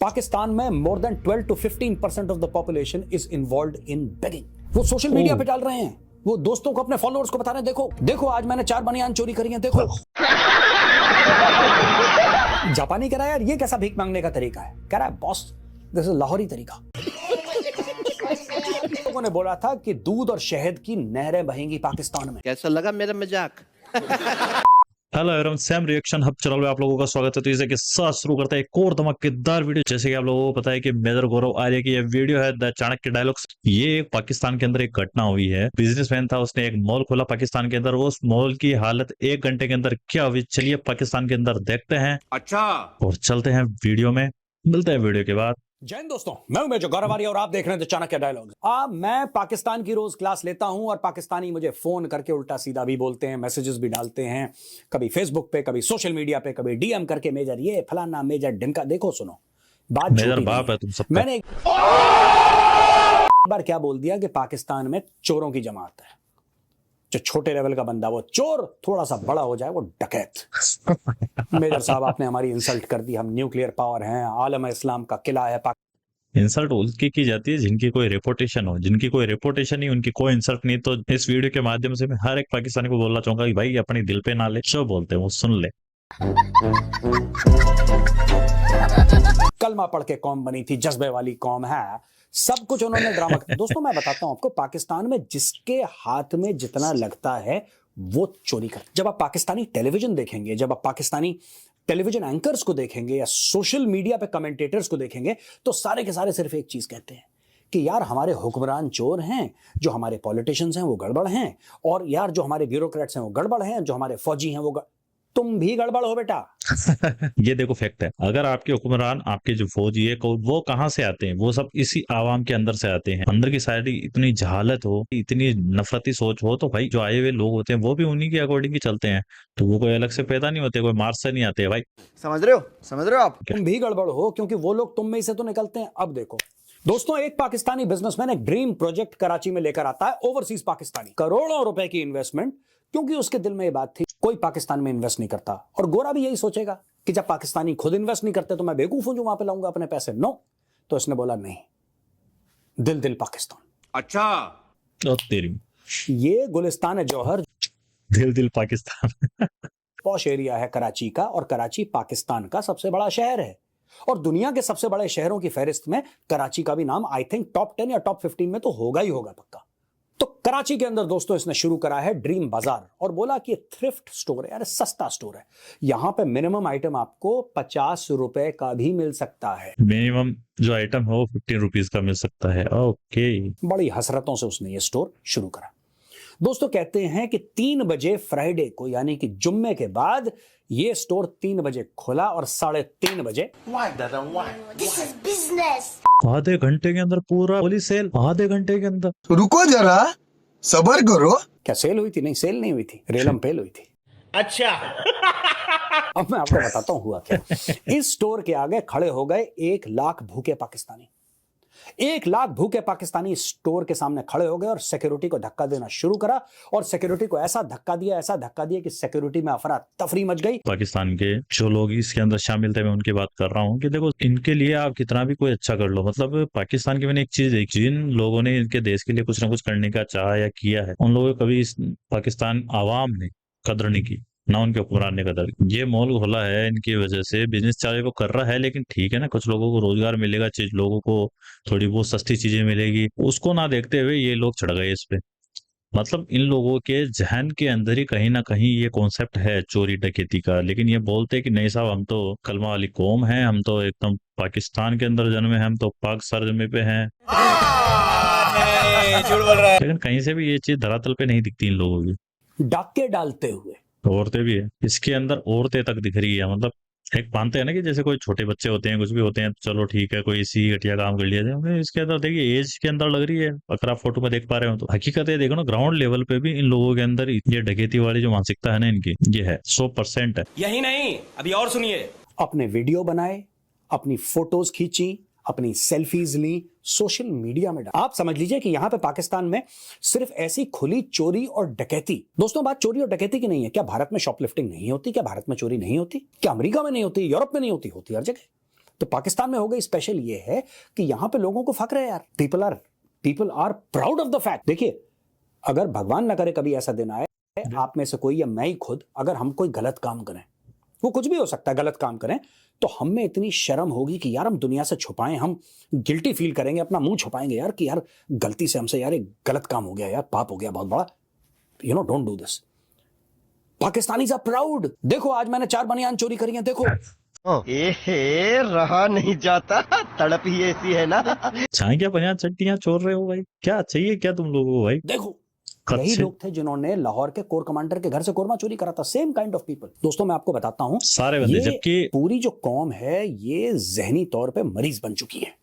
पाकिस्तान में more than 12 to 15% of the population is involved in begging. वो social media पे डाल रहे हैं, वो दोस्तों को, अपने फॉलोअर्स को बता रहे हैं, देखो देखो आज मैंने 4 बनियान चोरी करी हैं, देखो। जापानी कह रहा है यार ये कैसा भीख मांगने का तरीका है, कह रहा है बॉस दिस इज लाहौरी तरीका। लोगों ने बोला था कि दूध और शहद की नहरें बहेंगी पाकिस्तान में। कैसा लगा मेरा मजाक? Hello everyone, Sam reaction hub channel में आप लोगों का स्वागत है। तो इसे के साथ शुरू करते हैं एक और धमाकेदार वीडियो। जैसे कि आप लोगों को पता है कि मेजर गौरव आर्य की ये वीडियो है द चाणक्य डायलॉग्स। ये एक पाकिस्तान के अंदर एक घटना हुई है। बिजनेसमैन था, उसने एक मॉल खोला पाकिस्तान के अंदर। उस मॉल की हालत 1 घंटे के अंदर क्या हुई, चलिए पाकिस्तान के अंदर देखते हैं। अच्छा, और चलते हैं वीडियो में, मिलते हैं वीडियो के बाद। जय हिंद दोस्तों, मैं हूं मेजर गौरव आर्य और आप देख रहे हैं चाणक्य डायलॉग। मैं पाकिस्तान की रोज क्लास लेता हूं और पाकिस्तानी मुझे फोन करके उल्टा सीधा भी बोलते हैं, मैसेजेस भी डालते हैं, कभी फेसबुक पे, कभी सोशल मीडिया पे, कभी डीएम करके मेजर ये फलाना, मेजर ढिमका। देखो सुनो, बात मेजर झूठी बाप नहीं है तुम सबका। मैंने एक बार क्या बोल दिया कि पाकिस्तान में चोरों की जमात है। जो छोटे लेवल का बंदा वो चोर, थोड़ा सा बड़ा हो जाए वो डकैत। मेजर साहब आपने हमारी इंसल्ट कर दी, हम न्यूक्लियर पावर हैं, आलम इस्लाम का किला है। इंसल्ट उनकी की जाती है जिनकी कोई रेपुटेशन हो, जिनकी कोई रेपुटेशन नहीं उनकी कोई इंसल्ट नहीं। तो इस वीडियो के माध्यम से मैं हर एक पाकिस्तानी को बोलना चाहूंगा कि भाई अपनी दिल पे ना ले, जो बोलते हैं वो सुन ले। कलमा पढ़ के कौम बनी थी, जज्बे वाली कौम है, सब कुछ उन्होंने ड्रामा। दोस्तों मैं बताता हूं आपको, पाकिस्तान में जिसके हाथ में जितना लगता है वो चोरी कर। जब आप पाकिस्तानी टेलीविजन देखेंगे, जब आप पाकिस्तानी टेलीविजन एंकर्स को देखेंगे या सोशल मीडिया पे कमेंटेटर्स को देखेंगे, तो सारे के सारे सिर्फ एक चीज कहते हैं कि यार हमारे हुक्मरान चोर हैं, जो हमारे पॉलिटिशियंस हैं वो गड़बड़ हैं, और यार जो हमारे ब्यूरोक्रेट्स हैं वो गड़बड़ हैं, जो हमारे फौजी हैं वो तुम भी गड़बड़ हो बेटा। ये देखो फैक्ट है, अगर आपके हुक्मरान, आपके जो फौजी है वो कहाँ से आते हैं? वो सब इसी आवाम के अंदर से आते हैं। अंदर की साइड इतनी जहालत हो, इतनी नफरती सोच हो, तो भाई जो आए हुए लोग होते हैं वो भी उन्हीं के अकॉर्डिंग ही चलते हैं। तो वो कोई अलग से पैदा नहीं होते, कोई मार्स से नहीं आते भाई। समझ रहे हो आप? तुम भी गड़बड़ हो क्योंकि वो लोग तुम में से तो निकलते हैं। अब देखो दोस्तों, एक पाकिस्तानी बिजनेसमैन एक ड्रीम प्रोजेक्ट कराची में लेकर आता है, ओवरसीज पाकिस्तानी, करोड़ों रुपए की इन्वेस्टमेंट, क्योंकि उसके दिल में ये बात थी कोई पाकिस्तान में इन्वेस्ट नहीं करता। और गोरा भी यही सोचेगा कि जब पाकिस्तानी खुद इन्वेस्ट नहीं करते तो मैं बेवकूफ हूं जो वहां पे लाऊंगा अपने पैसे। नो, तो इसने बोला नहीं, दिल दिल पाकिस्तान। अच्छा, तो तेरी ये गुलिस्तान जौहर दिल दिल पाकिस्तान। पॉश एरिया है कराची का, और कराची पाकिस्तान का सबसे बड़ा शहर है, और दुनिया के सबसे बड़े शहरों की फहरिस्त में कराची का भी नाम आई थिंक टॉप 10 या टॉप 15 में तो होगा ही होगा पक्का। तो कराची के अंदर दोस्तों इसने शुरू करा है ड्रीम बाजार, और बोला कि थ्रिफ्ट स्टोर है, यार सस्ता स्टोर है, यहां पे मिनिमम आइटम आपको 50 रुपए का भी मिल सकता है। मिनिमम जो आइटम है वो 15 रुपीज का मिल सकता है। ओके, बड़ी हसरतों से उसने ये स्टोर शुरू करा। दोस्तों कहते हैं कि 3 बजे फ्राइडे को, यानी कि जुम्मे के बाद, ये स्टोर 3 बजे खुला और 3:30 बजे आधे घंटे के अंदर पूरा होली सेल, आधे घंटे के अंदर। रुको जरा, सबर करो। क्या सेल हुई थी? नहीं, सेल नहीं हुई थी, रेलम पेल हुई थी। अच्छा। अब मैं आपको बताता हूं हुआ क्या। इस स्टोर के आगे खड़े हो गए 1 लाख भूखे पाकिस्तानी। 1 लाख भूखे पाकिस्तानी स्टोर के सामने खड़े हो गए और सिक्योरिटी को धक्का देना शुरू करा, और सिक्योरिटी को ऐसा धक्का दिया कि सिक्योरिटी में अफरा तफरी मच गई। पाकिस्तान के जो लोग इसके अंदर शामिल थे, मैं उनकी बात कर रहा हूँ कि देखो इनके लिए आप कितना भी कोई अच्छा कर लो, मतलब पाकिस्तान की मैंने एक चीज देखी, जिन लोगों ने इनके देश के लिए कुछ ना कुछ करने का चाहा या किया है, उन लोगों को कभी इस पाकिस्तान आवाम ने कदर नहीं की, ना उनके हुक्मरान ने कदर। ये मॉल खोला है इनकी वजह से, बिजनेस चाहे वो कर रहा है, लेकिन ठीक है ना, कुछ लोगों को रोजगार मिलेगा, चीज लोगों को थोड़ी बहुत सस्ती चीजें मिलेगी, उसको ना देखते हुए ये लोग चढ़ गए इस पे। मतलब इन लोगों के जहन के अंदर ही कहीं ना कहीं ये कॉन्सेप्ट है चोरी डकैती का, लेकिन ये बोलते कि नहीं साहब हम तो कलमा वाली कौम है, हम तो एकदम पाकिस्तान के अंदर जन्मे हैं, हम तो पाक सरजमी पे हैं। झूठ बोल रहा है। लेकिन कहीं से भी ये चीज धरातल पे नहीं दिखती इन लोगों की। डाके डालते हुए औरतें भी है इसके अंदर, औरतें तक दिख रही है। मतलब एक मानते हैं ना कि जैसे कोई छोटे बच्चे होते हैं, कुछ भी होते हैं, चलो ठीक है कोई इसी घटिया काम कर लिया जाए, इसके अंदर देखिए एज के अंदर लग रही है, अगर आप फोटो में देख पा रहे हो तो। हकीकत है देखो ना, ग्राउंड लेवल पे भी इन लोगों के अंदर ये डकैती वाली जो मानसिकता है ना इनकी, ये है 100% है। यही नहीं, अभी और सुनिए। अपने वीडियो बनाए, अपनी फोटोज खींची, अपनी सेल्फीज ली, सोशल मीडिया में डाल। आप समझ लीजिए कि यहां पे पाकिस्तान में सिर्फ ऐसी खुली चोरी और डकैती। दोस्तों बात चोरी और डकैती की नहीं है। क्या भारत में शॉपलिफ्टिंग नहीं होती? क्या भारत में चोरी नहीं होती? क्या अमेरिका में नहीं होती? यूरोप में नहीं होती? होती हर जगह। तो पाकिस्तान में हो गई स्पेशल ये है कि यहां पे लोगों को फक्र है यार, people are proud of the fact. देखिए, अगर भगवान ना करे कभी ऐसा दिन आए, आप में से कोई या मैं ही खुद, अगर हम कोई गलत काम करें, वो कुछ भी हो सकता है, गलत काम करें, तो हम में इतनी शर्म होगी कि यार हम दुनिया से छुपाएं, हम गिल्टी फील करेंगे, अपना मुंह छुपाएंगे यार कि यार गलती से हमसे यार एक गलत काम हो गया यार, पाप हो गया बहुत बड़ा, don't do this. Pakistanis are proud. देखो आज मैंने 4 बनियान चोरी करी हैं, देखो। रहा नहीं जाता, तड़प ही ऐसी है ना। चाहे क्या बनियान चट्टियां छोड़ रहे हो भाई, क्या चाहिए क्या तुम लोगों को भाई? देखो, कब यही से? लोग थे जिन्होंने लाहौर के कोर कमांडर के घर से कोरमा चोरी करा था। Same kind of people. दोस्तों मैं आपको बताता हूं, सारे बंदे, ये जबकि पूरी जो कौम है ये जहनी तौर पे मरीज बन चुकी है।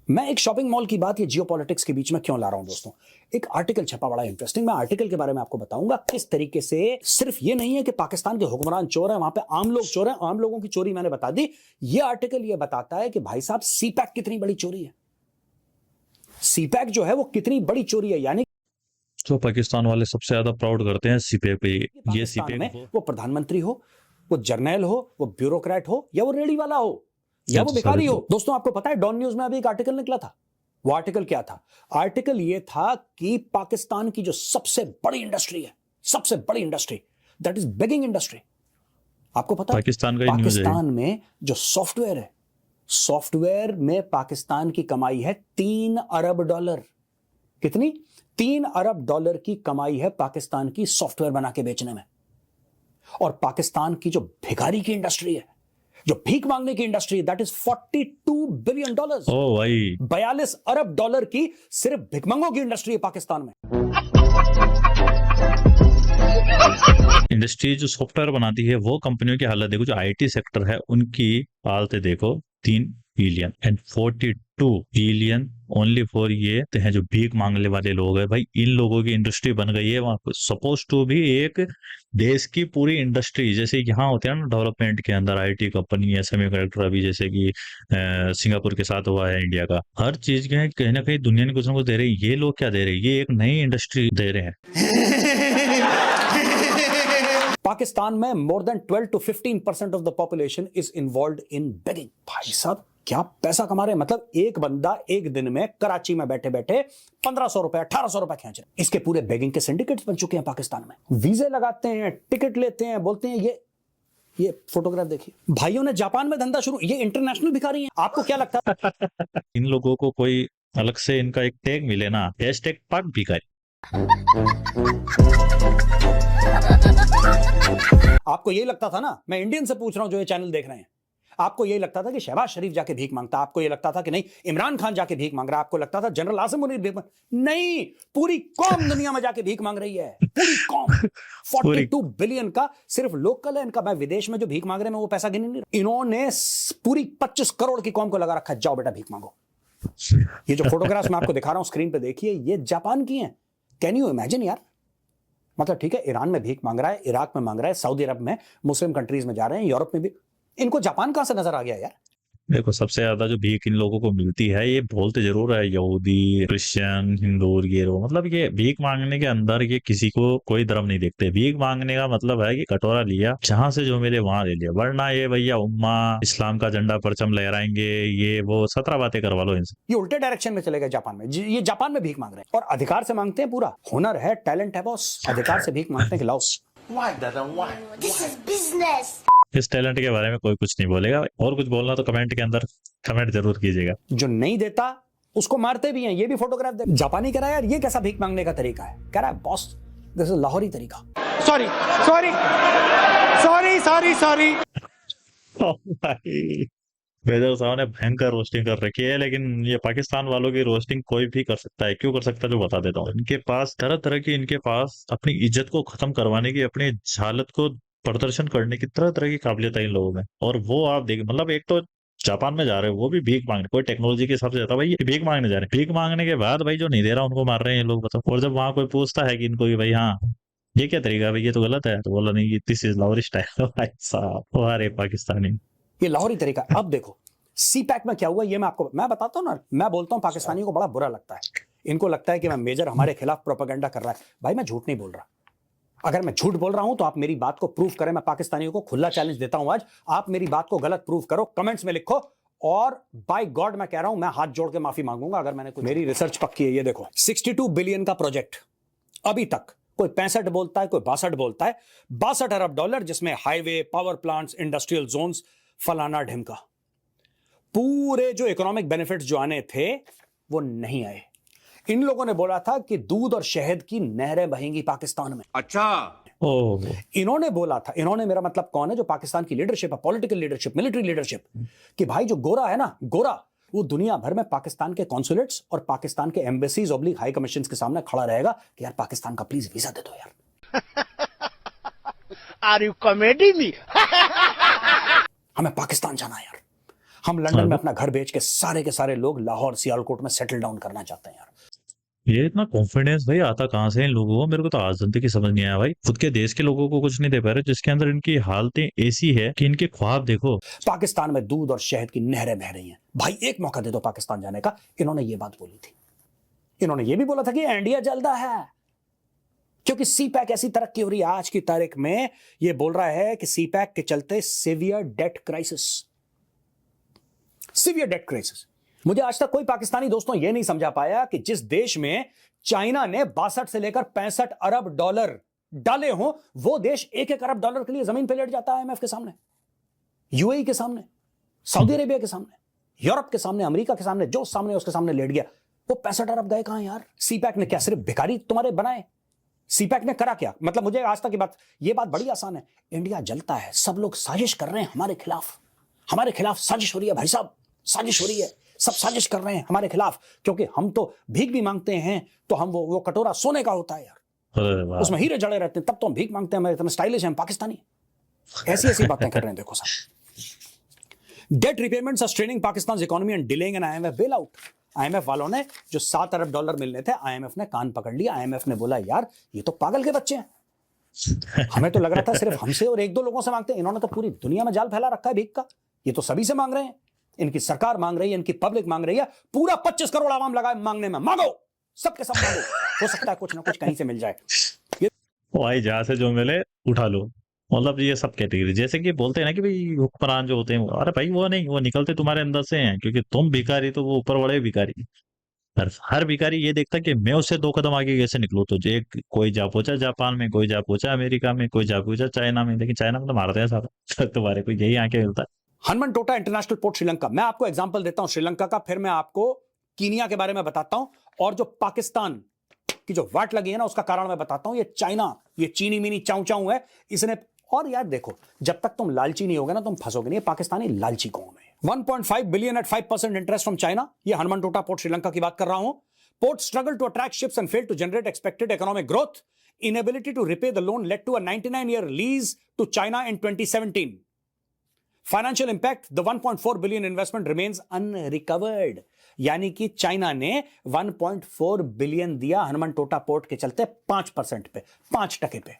मैं एक शॉपिंग मॉल की बात ये जियोपॉलिटिक्स के बीच में क्यों ला रहा हूं दोस्तों? एक आर्टिकल छपा बड़ा इंटरेस्टिंग, मैं आर्टिकल के बारे में आपको बताऊंगा किस तरीके से सिर्फ ये नहीं है कि पाकिस्तान के हुक्मरान चोर हैं, वहां पे आम लोग चोर हैं। आम लोगों की चोरी मैंने बता दी। ये आर्टिकल ये बताता है कि भाई साहब सीपैक कितनी बड़ी चोरी है। सीपैक जो है वो कितनी बड़ी चोरी है, यानी जो पाकिस्तान वाले सबसे ज्यादा प्राउड करते हैं सीपे पे। ये पाकिस्तान सीपे में वो प्रधानमंत्री हो, वो जर्नैल हो, वो ब्यूरोक्रेट हो, या वो रेडी वाला हो, या वो भिखारी हो। दोस्तों आपको पता है डॉन न्यूज में अभी एक आर्टिकल निकला था। वो आर्टिकल क्या था? आर्टिकल ये था कि पाकिस्तान की जो सबसे बड़ी इंडस्ट्री है, सबसे बड़ी industry, that is begging industry. आपको पता है पाकिस्तान का ही न्यूज़ है। पाकिस्तान में जो सॉफ्टवेयर है, सॉफ्टवेयर में पाकिस्तान की कमाई है $3 अरब। कितनी? $3 अरब की कमाई है पाकिस्तान की सॉफ्टवेयर बना के बेचने में। और पाकिस्तान की जो भिखारी की इंडस्ट्री है, जो भीख मांगने की इंडस्ट्री, दैट इज $42 बिलियन। ओ भाई, $42 अरब की सिर्फ भिखमंगों की इंडस्ट्री है पाकिस्तान में। इंडस्ट्री जो सॉफ्टवेयर बनाती है वो कंपनियों की हालत देखो, जो आईटी सेक्टर है उनकी हालत देखो। 3 billion and 42 billion only for ये हैं जो भीख मांगने वाले लोग हैं। भाई इन लोगों की इंडस्ट्री बन गई है वहां, सपोज टू भी एक देश की पूरी इंडस्ट्री, जैसे यहाँ होते हैं ना डेवलपमेंट के अंदर आईटी कंपनी या सेमीकंडक्टर, अभी जैसे कि सिंगापुर के साथ हुआ है इंडिया का। हर चीज के कहीं ना कहीं दुनिया ने कुछ ना कुछ दे रही है। ये लोग क्या दे रहे हैं? ये एक नई इंडस्ट्री दे रहे हैं। पाकिस्तान में more than 12 to 15% of the population is involved in begging. भाई साहब क्या पैसा कमा रहे हैं। मतलब एक बंदा एक दिन में कराची में बैठे बैठे 1500 रुपए 1800 रुपए खींच रहे। इसके पूरे बेगिंग के सिंडिकेट्स बन चुके हैं पाकिस्तान में। वीजे लगाते हैं, टिकट लेते हैं, बोलते हैं ये फोटोग्राफ देखिए, भाइयों ने जापान में धंधा शुरू, ये इंटरनेशनल भिखारी हैं। आपको क्या लगता है? इन लोगों को कोई अलग से इनका एक टैग मिले ना, हैशटैग पाक भिखारी। आपको यही लगता था ना, मैं इंडियन से पूछ रहा हूं जो ये चैनल देख रहे हैं, आपको यही लगता था कि शहबाज शरीफ जाके भीख मांगता, आपको ये लगता था कि नहीं इमरान खान जाके भीख मांग रहा है, आपको लगता था जनरल आसिम मुनीर भीख नहीं, पूरी कौम दुनिया में जाके भीख मांग रही है, पूरी कौम। 42 बिलियन का सिर्फ लोकल है इनका। मैं विदेश में जो भीख मांग रहे हैं मैं वो पैसा गिन नहीं रहा। इन्होंने पूरी 25 करोड़ की कौम को लगा रखा है, जाओ बेटा भीख मांगो। ये जो फोटोग्राफ्स मैं आपको दिखा रहा हूं स्क्रीन पे देखिए, ये जापान की हैं। कैन यू इमेजिन यार? मतलब ठीक है, ईरान में भीख मांग रहा है, इराक में मांग रहा है, सऊदी अरब में, मुस्लिम कंट्रीज में जा रहे हैं, यूरोप में भी। इनको जापान कहां से नजर आ गया यार? देखो सबसे ज्यादा जो भीख इन लोगों को मिलती है, ये बोलते जरूर है यहूदी, क्रिश्चियन, हिंदू, ये लोग, मतलब ये भीख मांगने के अंदर ये किसी को कोई धर्म नहीं देखते। भीख मांगने का मतलब है कि कटोरा लिया, जहां से जो मिले वहां ले लिया, वरना ये भैया उम्मा इस्लाम का झंडा परचम लहराएंगे, ये वो 17 बातें करवा लो इनसे। ये उल्टे डायरेक्शन में चले गए जापान में। ये जापान में भीख मांग रहे हैं और अधिकार से मांगते हैं। पूरा हुनर है, टैलेंट है बॉस, अधिकार से भीख मांगते हैं कि लाओ। This is business. इस टैलेंट के बारे में कोई कुछ नहीं बोलेगा, और कुछ बोलना तो कमेंट के अंदर कमेंट जरूर कीजिएगा। जो नहीं देता उसको मारते भी हैं। ये भी फोटोग्राफ दे। जापानी कह रहा है यार ये कैसा भीख मांगने का तरीका है? कह रहा है बॉस दिस इज लाहौरी तरीका। Sorry. वेदर साहब ने भयंकर रोस्टिंग कर रखी है, लेकिन ये पाकिस्तान वालों की रोस्टिंग कोई भी कर सकता है। क्यों कर सकता है जो बता देता हूँ। इनके पास तरह तरह की, इनके पास अपनी इज्जत को खत्म करवाने की, अपनी झालत को प्रदर्शन करने की तरह तरह की काबिलियत है इन लोगों में। और वो आप देख, मतलब एक तो जापान में जा रहे हो, वो भी भीख मांगने, कोई टेक्नोलॉजी के हिसाब से जाता है भाई, ये भीख मांगने जा रहे हैं। भीख मांगने के बाद भाई जो नहीं दे रहा उनको मार रहे हैं ये लोग, बताओ। और जब वहां कोई पूछता है कि इनको कि भाई हाँ ये क्या तरीका है भाई, ये तो गलत है, तो बोला नहीं दिस इज लाहौरी स्टाइल। भाई साहब अरे पाकिस्तानी, ये लाहौरी तरीका। अब देखो सीपैक में क्या हुआ ये मैं बताता हूँ ना। मैं बोलता हूँ पाकिस्तानियों को बड़ा बुरा लगता है। इनको लगता है कि मैं मेजर हमारे खिलाफ प्रोपेगेंडा कर रहा है। भाई मैं झूठ नहीं बोल रहा, अगर मैं झूठ बोल रहा हूं तो आप मेरी बात को प्रूव करें। मैं पाकिस्तानियों को खुला चैलेंज देता हूं आज, आप मेरी बात को गलत प्रूव करो, कमेंट्स में लिखो, और बाय गॉड मैं कह रहा हूं, मैं हाथ जोड़ के माफी मांगूंगा अगर मैंने मेरी रिसर्च पक्की है। ये देखो 62 बिलियन का प्रोजेक्ट, अभी तक कोई 65 बोलता है, कोई 62 बोलता है, 62 अरब डॉलर, जिसमें highway, power plants, industrial zones, फलाना ढिमका। पूरे जो इकोनॉमिक बेनिफिट्स जो आने थे वो नहीं आए। इन लोगों ने बोला था कि दूध और शहद की नहरें बहेंगी पाकिस्तान में। अच्छा, ओह, इन्होंने बोला था, इन्होंने मेरा मतलब कौन है, जो पाकिस्तान की लीडरशिप है, पॉलिटिकल लीडरशिप, मिलिट्री लीडरशिप, कि भाई जो गोरा है ना, गोरा, वो दुनिया भर में पाकिस्तान के कॉन्सुलेट्स और पाकिस्तान के एम्बेसीज ऑब्लिक हाई कमीशन के सामने खड़ा रहेगा कि यार पाकिस्तान का प्लीज वीजा दे दो यार, आर यू कॉमेडी मी? हमें पाकिस्तान जाना है यार। हम लंदन में अपना घर बेच के सारे लोग लाहौर, सियालकोट में सेटल डाउन करना चाहते हैं यार। ये इतना कॉन्फिडेंस भाई आता कहाँ से इन लोगों को? मेरे को तो आज जिंदगी समझ नहीं आया भाई। खुद के देश के लोगों को कुछ नहीं दे पा रहे, जिसके अंदर इनकी हालतें ऐसी है कि इनके ख्वाब देखो। पाकिस्तान में दूध और शहद की नहरें बह रही हैं, भाई एक मौका दे दो पाकिस्तान जाने का। इन्होंने ये बात बोली थी। इन्होंने ये भी बोला था कि इंडिया जल्दा है, क्योंकि सीपैक ऐसी तरक्की हो रही है आज की तारीख में। ये बोल रहा है कि सीपैक के चलते severe debt crisis, severe debt crisis. मुझे आज तक कोई पाकिस्तानी दोस्तों ये नहीं समझा पाया कि जिस देश में चाइना ने 62 से लेकर 65 अरब डॉलर डाले हों, वो देश 1-1 अरब डॉलर के लिए जमीन पे लेट जाता है आईएमएफ के सामने, यूएई के सामने, सऊदी अरेबिया के सामने, यूरोप के सामने, अमेरिका के सामने, जो सामने उसके सामने लेट गया। वो 65 अरब गए कहां यार? सीपैक ने क्या सिर्फ भिखारी तुम्हारे बनाए? सीपैक ने करा क्या? मतलब मुझे आज तक ये बात बड़ी आसान है। इंडिया जलता है, सब लोग साजिश कर रहे हैं हमारे खिलाफ साजिश हो रही है भाई साहब, साजिश हो रही है, सब साजिश कर रहे हैं हमारे खिलाफ, क्योंकि हम तो भीख भी मांगते हैं तो हम वो कटोरा सोने का होता है यार, उसमें हीरे जड़े रहते हैं, तब तो हम भीख मांगते हैं, हमारे इतने स्टाइलिश हैं हम पाकिस्तानी। ऐसी बातें कर रहे हैं। देखो साहब, debt repayments are straining Pakistan economy and delaying an IMF bailout. आईएमएफ वालों ने जो 7 अरब डॉलर मिलने थे, आईएमएफ ने कान पकड़ लिया। आईएमएफ ने बोला यार ये तो पागल के बच्चे हैं, हमें तो लग रहा था सिर्फ हमसे और 1-2 लोगों से मांगते हैं, इन्होंने तो पूरी दुनिया में जाल फैला रखा है भीख का। ये तो सभी से मांग रहे हैं, इनकी सरकार मांग रही है, इनकी पब्लिक मांग रही है, पूरा 25 करोड़ आवाम लगा मांगने में। मांगो, सबके सब मांगो, हो सकता है कुछ ना कुछ कहीं से मिल जाए। भाई जहां से जो मिले उठा लो। मतलब ये सब कैटेगरी, जैसे कि बोलते हैं ना कि भाई हुक्मरान जो होते हैं, अरे भाई वो नहीं, वो निकलते तुम्हारे अंदर से हैं, क्योंकि तुम भिखारी तो वो ऊपर वाले भिखारी। हर भिखारी ये देखता कि मैं उससे 2 कदम आगे कैसे निकलूं। तो जे कोई जा पहुंचा जापान में, कोई जा पहुंचा अमेरिका में, कोई जा पहुंचा चाइना में, लेकिन चाइना में तो मारते हैं सारा। तुम्हारे को यही आके मिलता है। हनुमनटोटा इंटरनेशनल पोर्ट श्रीलंका, मैं आपको एग्जांपल देता हूं श्रीलंका का, फिर मैं आपको कीनिया के बारे में बताता हूं, और जो पाकिस्तान की जो वाट लगी है ना उसका कारण मैं बताता हूं। ये चाइना, ये चीनी मीनी चाऊ चाऊ है इसने। और यार देखो, जब तक तुम लालची नहीं होगे ना तुम फंसोगे नहीं। पाकिस्तानी लालची कौन है? 1.5 billion at 5% interest from China. ये हनुमनटोटा पोर्ट श्रीलंका की बात कर रहा हूं। Port struggle to attract ships and fail to generate expected economic growth. Inability to repay the loan led to a 99-year lease to China in 2017. Financial impact, the 1.4 billion investment remains unrecovered. यानी कि China ने 1.4 billion दिया हनुमनटोटा port के चलते 5% पे, 5% पे।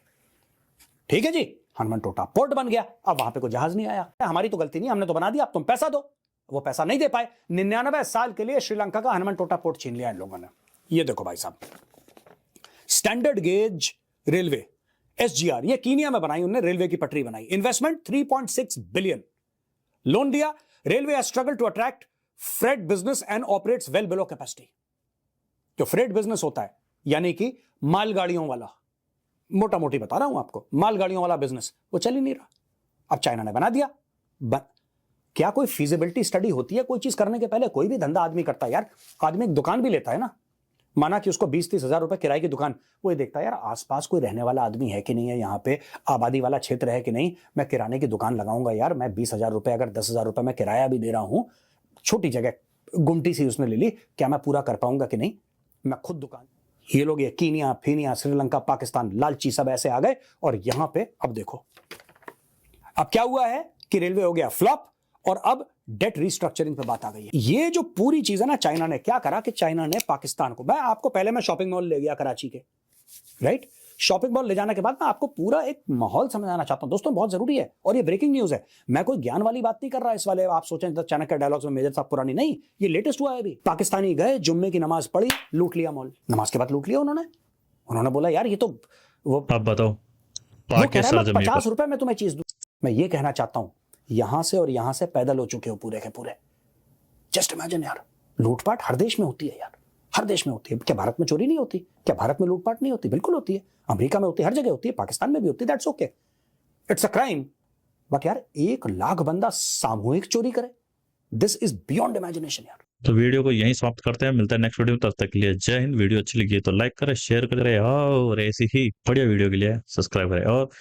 ठीक है जी, हनुमनटोटा पोर्ट बन गया, अब वहां पे कोई जहाज नहीं आया। हमारी तो गलती नहीं, हमने तो बना दिया, अब तुम पैसा दो। वो पैसा नहीं दे पाए। 99 साल के लिए श्रीलंका का हनुमनटोटा पोर्ट छीन लिया इन लोगों ने। ये देखो भाई साहब, स्टैंडर्ड गेज रेलवे एसजीआर, ये कीनिया में बनाई उन्होंने, रेलवे की पटरी बनाई। Investment 3.6 billion. लोन दिया। Railway has struggle to attract freight business and operates well below capacity. जो फ्रेट बिजनेस होता है यानी कि मालगाड़ियों वाला, मोटा मोटी बता रहा हूं आपको, मालगाड़ियों वाला बिजनेस, वो चल ही नहीं रहा। अब चाइना ने बना दिया। क्या कोई फीजिबिलिटी स्टडी होती है कोई चीज करने के पहले? कोई भी धंधा आदमी करता है यार, आदमी एक दुकान भी लेता है ना, माना कि उसको 20-30 हजार रुपए किराए की दुकान, वो ये देखता है यार आसपास कोई रहने वाला आदमी है कि नहीं है, यहाँ पे आबादी वाला क्षेत्र है कि नहीं, मैं किराने की दुकान लगाऊंगा यार, मैं 20,000 रुपए अगर 10,000 रुपए मैं किराया भी दे रहा हूं, छोटी जगह गुमटी सी उसने ले ली, क्या मैं पूरा कर पाऊंगा कि नहीं, मैं खुद दुकान। ये लोग ये कीनिया फीनिया श्रीलंका पाकिस्तान लालची सब ऐसे आ गए, और यहां पे अब देखो अब क्या हुआ है कि रेलवे हो गया फ्लॉप, और अब डेट रिस्ट्रक्चरिंग पे बात आ गई है। ये जो पूरी चीज है ना, चाइना ने क्या करा कि चाइना ने पाकिस्तान को, मैं आपको पहले मैं शॉपिंग मॉल ले गया कराची के, राइट, शॉपिंग मॉल ले जाने के बाद मैं आपको पूरा एक माहौल समझाना चाहता हूं दोस्तों, बहुत जरूरी है, और ये ब्रेकिंग न्यूज है, मैं कोई ज्ञान वाली बात नहीं कर रहा इस वाले, आप सोचें चाणक्य डायलॉग्स में मेजर साहब पुरानी नहीं, ये लेटेस्ट हुआ है अभी। पाकिस्तानी गए, जुम्मे की नमाज पढ़ी, लूट लिया मॉल, नमाज के बाद लूट लिया उन्होंने बोला यार ये तो वो। अब बताओ वो पाक कह के रहा है मैं सरजमीं पर 50 रुपए में तुम्हें चीज दूं। मैं ये कहना चाहता हूं, यहां से और यहां से पैदल हो चुके हो पूरे के पूरे। जस्ट इमेजिन यार, लूटपाट हर देश में होती है यार, हर देश में होती है। क्या भारत में चोरी नहीं होती? क्या भारत में लूटपाट नहीं होती? बिल्कुल होती है। अमेरिका में होती है, हर जगह होती है, पाकिस्तान में भी होती है। That's okay, it's a crime. But यार 1 लाख बंदा सामूहिक चोरी करे, दिस इज बियॉन्ड इमेजिनेशन यार। तो वीडियो को यहीं समाप्त करते हैं, मिलते हैं नेक्स्ट वीडियो में, तब तक के लिए जय हिंद। वीडियो अच्छी लगी है तो लाइक करें, शेयर करें और ऐसी ही बढ़िया वीडियो के लिए सब्सक्राइब करें। और